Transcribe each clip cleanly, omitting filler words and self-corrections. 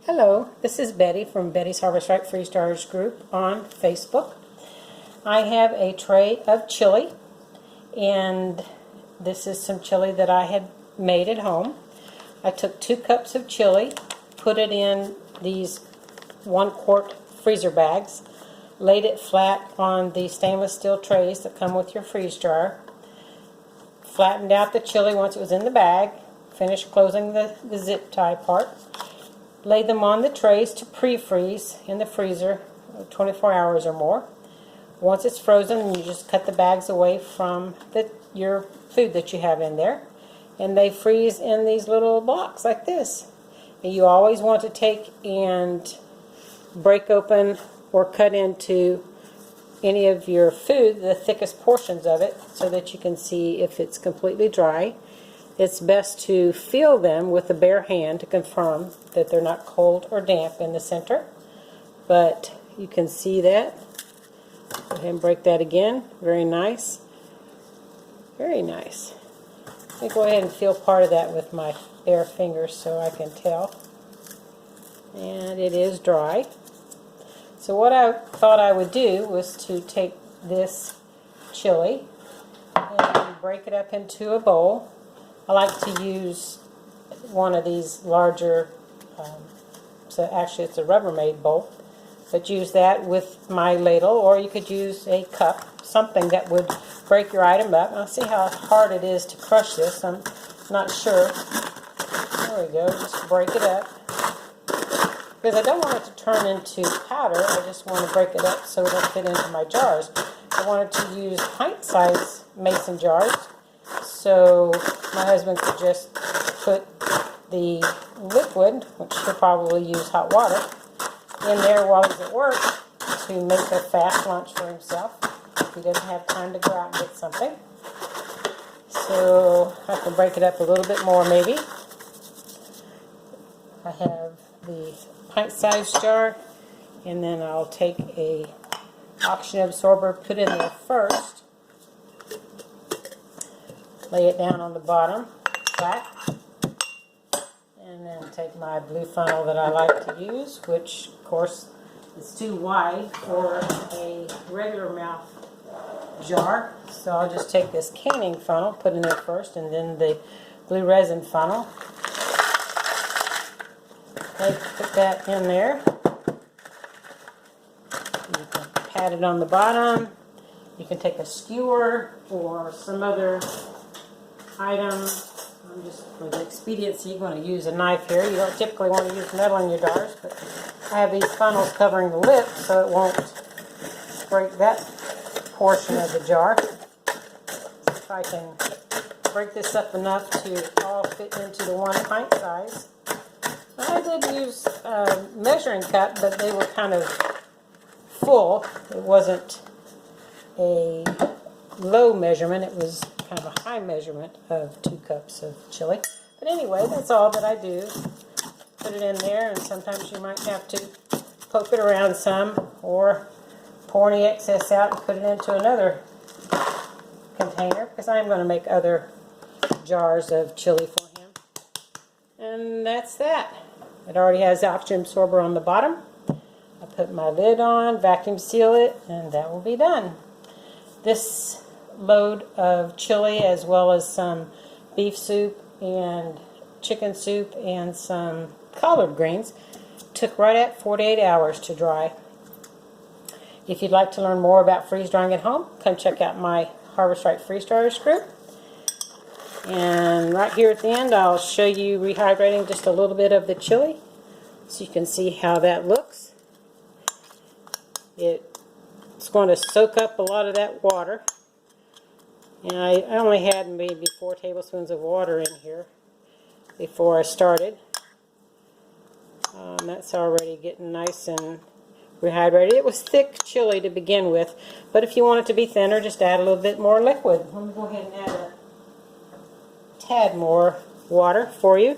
Hello, this is Betty from Betty's Harvest Right Freeze Dryers group on Facebook. I have a tray of chili, and this is some chili that I had made at home. I took 2 cups of chili, put it in these 1-quart freezer bags, laid it flat on the stainless steel trays that come with your freeze dryer, flattened out the chili once it was in the bag, finished closing the zip tie part. Lay them on the trays to pre-freeze in the freezer 24 hours or more. Once it's frozen, you just cut the bags away from your food that you have in there. And they freeze in these little blocks like this. And you always want to take and break open or cut into any of your food, the thickest portions of it, so that you can see if it's completely dry. It's best to feel them with the bare hand to confirm that they're not cold or damp in the center. But you can see that. Go ahead and break that again. Very nice. Very nice. Let me go ahead and feel part of that with my bare fingers so I can tell. And it is dry. So what I thought I would do was to take this chili and break it up into a bowl. I like to use one of these larger, so actually it's a Rubbermaid bowl, but use that with my ladle, or you could use a cup, something that would break your item up. I'll see how hard it is to crush this. I'm not sure. There we go, just break it up. Because I don't want it to turn into powder, I just want to break it up so it'll fit into my jars. I wanted to use pint-sized mason jars, so my husband could just put the liquid, which he'll probably use hot water, in there while he's at work to make a fast lunch for himself if he doesn't have time to go out and get something. So I can break it up a little bit more maybe. I have the pint-sized jar, and then I'll take a oxygen absorber, put in there first. Lay it down on the bottom, flat, and then take my blue funnel that I like to use, which of course is too wide for a regular mouth jar. So I'll just take this canning funnel, put in there first, and then the blue resin funnel. Put that in there. You can pat it on the bottom. You can take a skewer or some other item. I'm just, for the expediency, going to use a knife here. You don't typically want to use metal in your jars, but I have these funnels covering the lip so it won't break that portion of the jar. See if I can break this up enough to all fit into the 1 pint size. I did use a measuring cup, but they were kind of full. It wasn't a low measurement, it was kind of a high measurement of 2 cups of chili. But anyway, that's all that I do. Put it in there, and sometimes you might have to poke it around some or pour any excess out and put it into another container, because I'm going to make other jars of chili for him. And that's that. It already has the oxygen absorber on the bottom. I put my lid on, vacuum seal it, and that will be done. This load of chili, as well as some beef soup and chicken soup and some collard greens, took right at 48 hours to dry. If you'd like to learn more about freeze drying at home, come check out my Harvest Right Freeze Dryers group. And right here at the end, I'll show you rehydrating just a little bit of the chili so you can see how that looks. It's going to soak up a lot of that water. And I only had maybe 4 tablespoons of water in here before I started. That's already getting nice and rehydrated. It was thick chili to begin with, but if you want it to be thinner, just add a little bit more liquid. Let me go ahead and add a tad more water for you.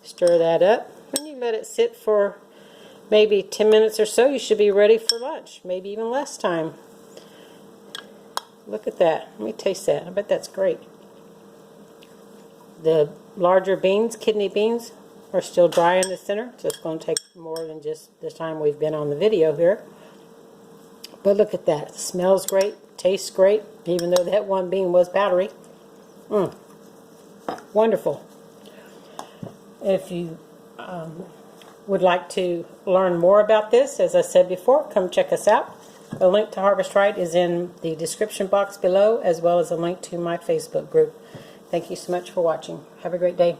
Stir that up, and you let it sit for maybe 10 minutes or so. You should be ready for lunch, maybe even less time. Look at that. Let me taste that. I bet that's great. The larger beans, kidney beans, are still dry in the center, so it's going to take more than just the time we've been on the video here. But look at that. It smells great, tastes great, even though that one bean was powdery. Wonderful. If you would like to learn more about this, as I said before, come check us out. A link to Harvest Right is in the description box below, as well as a link to my Facebook group. Thank you so much for watching. Have a great day.